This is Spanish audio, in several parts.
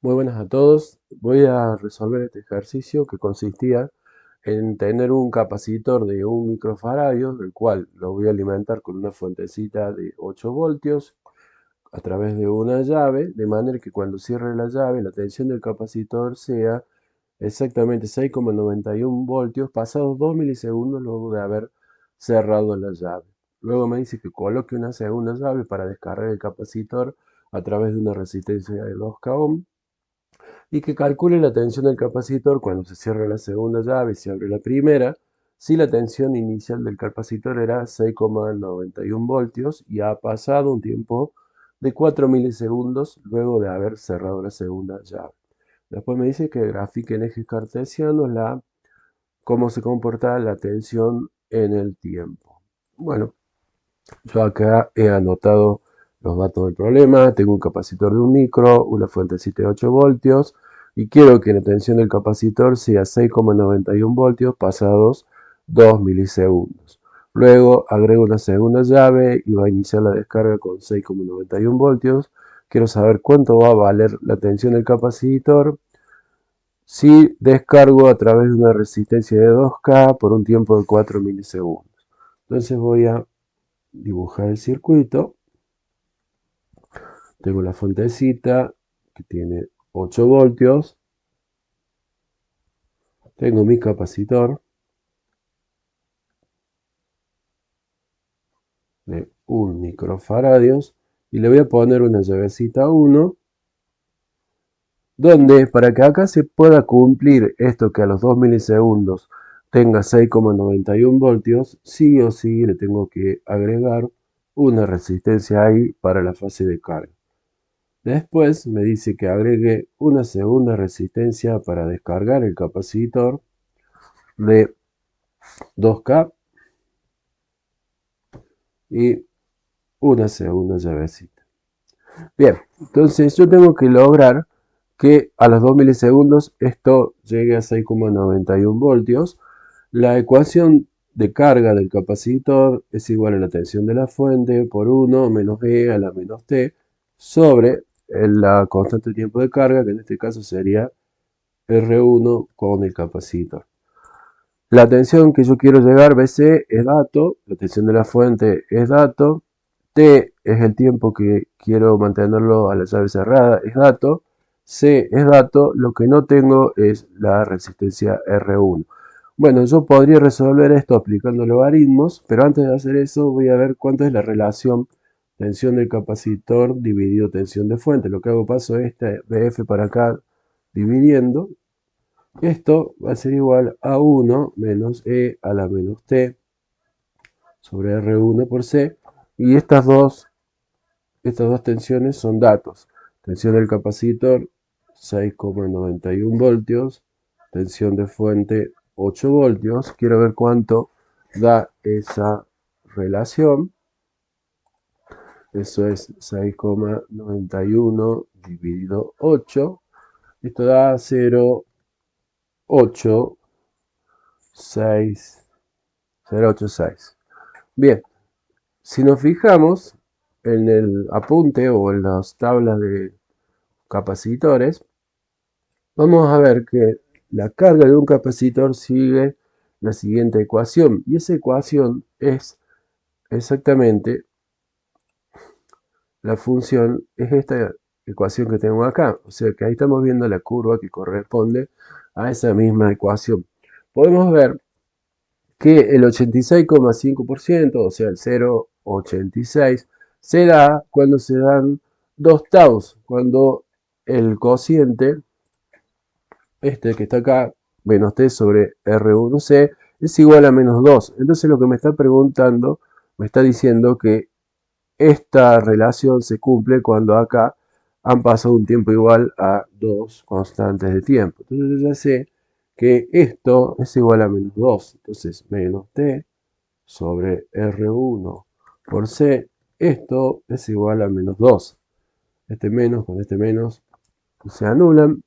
Muy buenas a todos. Voy a resolver este ejercicio que consistía en tener un capacitor de 1 microfaradio, del cual lo voy a alimentar con una fuentecita de 8 voltios a través de una llave, de manera que cuando cierre la llave la tensión del capacitor sea exactamente 6,91 voltios pasados 2 milisegundos luego de haber cerrado la llave. Luego me dice que coloque una segunda llave para descargar el capacitor a través de una resistencia de 2K ohm y que calcule la tensión del capacitor cuando se cierra la segunda llave y se abre la primera, si la tensión inicial del capacitor era 6,91 voltios y ha pasado un tiempo de 4 milisegundos luego de haber cerrado la segunda llave. Después me dice que grafique en ejes cartesianos cómo se comporta la tensión en el tiempo. Bueno, yo acá he anotado los datos del problema. Tengo un capacitor de 1 micro, una fuentecita de 8 voltios y quiero que la tensión del capacitor sea 6,91 voltios pasados 2 milisegundos. Luego agrego una segunda llave y va a iniciar la descarga con 6,91 voltios. Quiero saber cuánto va a valer la tensión del capacitor si descargo a través de una resistencia de 2K por un tiempo de 4 milisegundos. Entonces voy a dibujar el circuito. Tengo la fuentecita que tiene 8 voltios. Tengo mi capacitor de 1 microfaradios y le voy a poner una llavecita 1, donde para que acá se pueda cumplir esto que a los 2 milisegundos tenga 6,91 voltios, sí o sí le tengo que agregar una resistencia ahí para la fase de carga. Después me dice que agregue una segunda resistencia para descargar el capacitor de 2K y una segunda llavecita. Bien, entonces yo tengo que lograr que a los 2 milisegundos esto llegue a 6,91 voltios. La ecuación de carga del capacitor es igual a la tensión de la fuente por 1 menos E a la menos T sobre la constante de tiempo de carga, que en este caso sería R1 con el capacitor. La tensión que yo quiero llegar, BC, es dato, la tensión de la fuente es dato, T es el tiempo que quiero mantenerlo a la llave cerrada, es dato, C es dato, lo que no tengo es la resistencia R1. Bueno, yo podría resolver esto aplicando logaritmos, pero antes de hacer eso voy a ver cuánto es la relación tensión del capacitor dividido tensión de fuente. Lo que hago, paso este BF para acá dividiendo. Esto va a ser igual a 1 menos E a la menos T sobre R1 por C. Y estas dos tensiones son datos. Tensión del capacitor 6,91 voltios. Tensión de fuente 8 voltios. Quiero ver cuánto da esa relación. Eso es 6,91 dividido 8. Esto da 0,86. Bien, si nos fijamos en el apunte o en las tablas de capacitores, vamos a ver que la carga de un capacitor sigue la siguiente ecuación. Y esa ecuación es exactamente la función, es esta ecuación que tengo acá. O sea que ahí estamos viendo la curva que corresponde a esa misma ecuación. Podemos ver que el 86,5%, o sea, el 0,86, se da cuando se dan dos taus, cuando el cociente, este que está acá, menos t sobre R1C, es igual a menos 2. Entonces lo que me está preguntando, me está diciendo que esta relación se cumple cuando acá han pasado un tiempo igual a dos constantes de tiempo. Entonces yo ya sé que esto es igual a menos 2. Entonces menos t sobre R1 por C, esto es igual a menos 2. Este menos con este menos se anulan.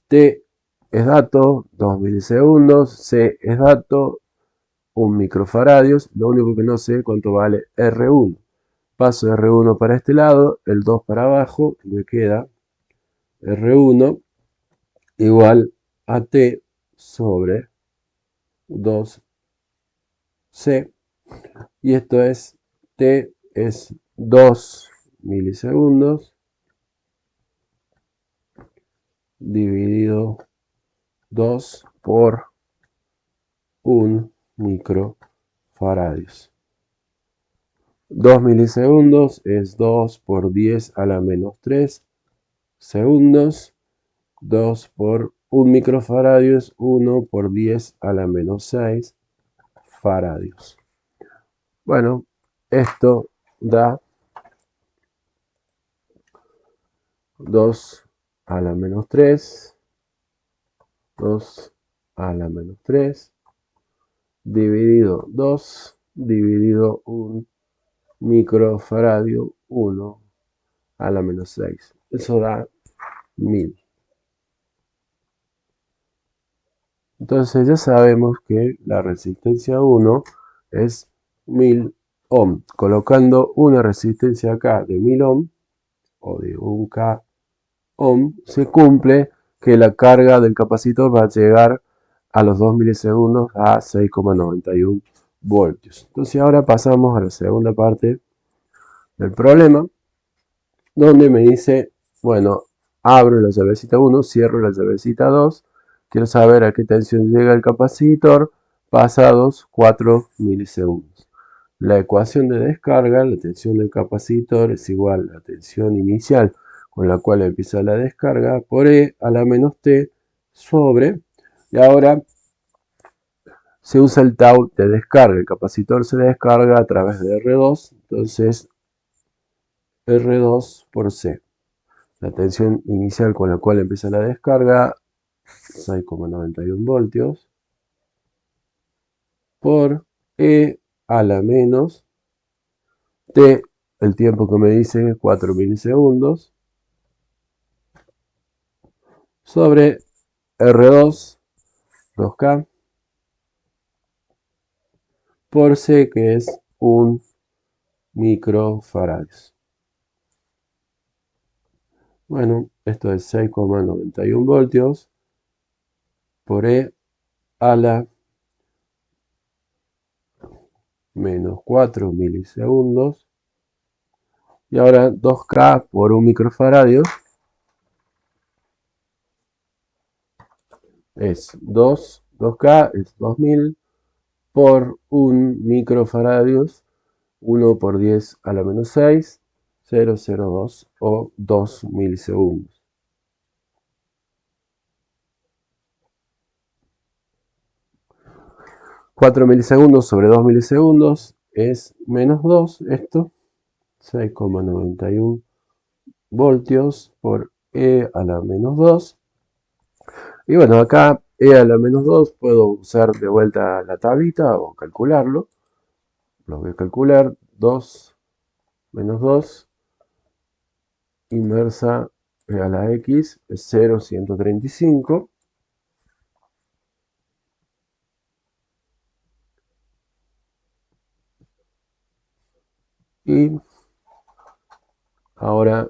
T es dato, 2 milisegundos. C es dato, 1 microfaradios. Lo único que no sé es cuánto vale R1. Paso R1 para este lado, el 2 para abajo, y me queda R1 igual a T sobre 2C, y esto es, T es 2 milisegundos dividido 2 por 1 microfaradios. 2 milisegundos es 2 por 10 a la menos 3 segundos. 2 por 1 microfaradio es 1 por 10 a la menos 6 faradios. Bueno, esto da 2 a la menos 3, 2 a la menos 3, dividido 2, dividido 1 microfaradio, 1 a la menos 6. Eso da 1000. Entonces ya sabemos que la resistencia 1 es 1000 ohm. Colocando una resistencia acá de 1000 ohm o de 1K ohm, se cumple que la carga del capacitor va a llegar a los 2 milisegundos a 6,91 voltios. Entonces ahora pasamos a la segunda parte del problema, donde me dice, bueno, abro la llavecita 1, cierro la llavecita 2, quiero saber a qué tensión llega el capacitor pasados 4 milisegundos. La ecuación de descarga, la tensión del capacitor es igual a la tensión inicial con la cual empieza la descarga por E a la menos T sobre, y ahora se usa el tau de descarga, el capacitor se descarga a través de R2, entonces R2 por C. La tensión inicial con la cual empieza la descarga, 6,91 voltios, por E a la menos T, el tiempo que me dice 4 milisegundos, sobre R2, 2K, por C, que es 1 microfarads. Bueno, esto es 6,91 voltios por E a la menos 4 milisegundos. Y ahora 2K por 1 microfaradio es 2K es 2000 por 1 microfaradios, 1 por 10 a la menos 6, 0,02 o 2 milisegundos. 4 milisegundos sobre 2 milisegundos es menos 2, esto, 6,91 voltios por E a la menos 2. Y bueno, acá E a la menos 2 puedo usar de vuelta la tablita o calcularlo. Lo voy a calcular, 2 menos 2 inversa a la X es 0,135. Y ahora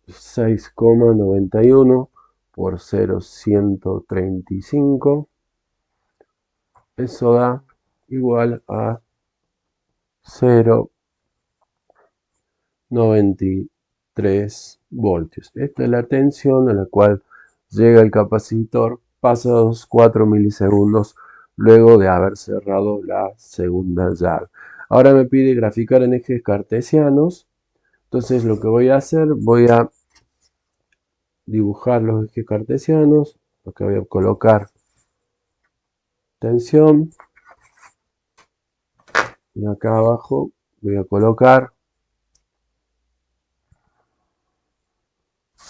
6,91 por 0,135. Eso da igual a 0,93 voltios. Esta es la tensión a la cual llega el capacitor pasados 4 milisegundos luego de haber cerrado la segunda llave. Ahora me pide graficar en ejes cartesianos. Entonces lo que voy a hacer, voy a dibujar los ejes cartesianos. Acá voy a colocar tensión. Y acá abajo voy a colocar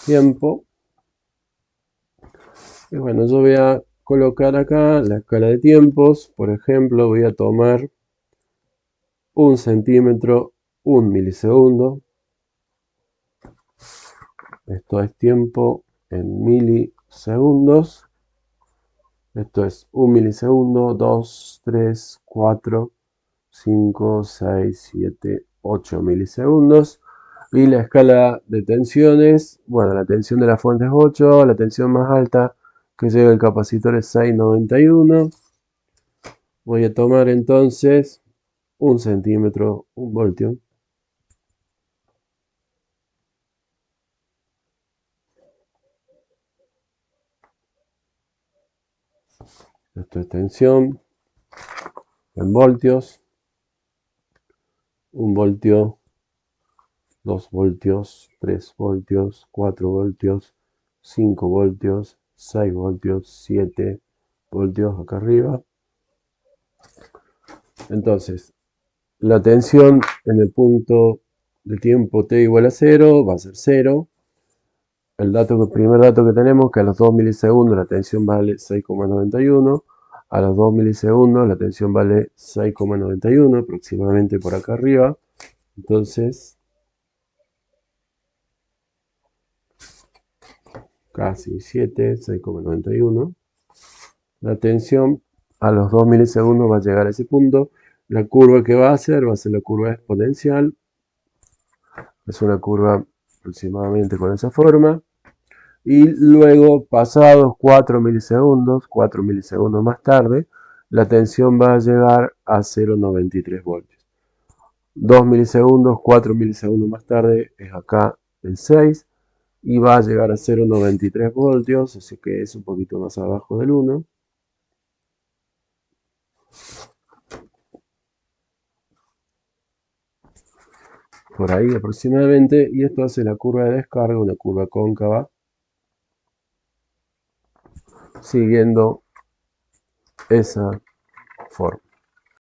tiempo. Y bueno, yo voy a colocar acá la escala de tiempos. Por ejemplo, voy a tomar 1 centímetro, 1 milisegundo. Esto es tiempo en milisegundos. Esto es 1 milisegundo, 2, 3, 4, 5, 6, 7, 8 milisegundos. Y la escala de tensiones, bueno, la tensión de la fuente es 8, la tensión más alta que llega el capacitor es 691. Voy a tomar entonces 1 centímetro, 1 voltio. Esto es tensión en voltios. 1 voltio, 2 voltios, 3 voltios, 4 voltios, 5 voltios, 6 voltios, 7 voltios acá arriba. Entonces, la tensión en el punto de tiempo t igual a 0 va a ser 0. El primer dato que tenemos es que a los 2 milisegundos la tensión vale 6,91. A los 2 milisegundos la tensión vale 6,91, aproximadamente por acá arriba. Entonces, casi 7, 6,91. La tensión a los 2 milisegundos va a llegar a ese punto. La curva que va a ser la curva exponencial. Es una curva aproximadamente con esa forma. Y luego, pasados 4 milisegundos más tarde, la tensión va a llegar a 0,93 voltios. 2 milisegundos, 4 milisegundos más tarde es acá en 6 y va a llegar a 0,93 voltios, así que es un poquito más abajo del 1. Por ahí aproximadamente, y esto hace la curva de descarga, una curva cóncava, siguiendo esa forma.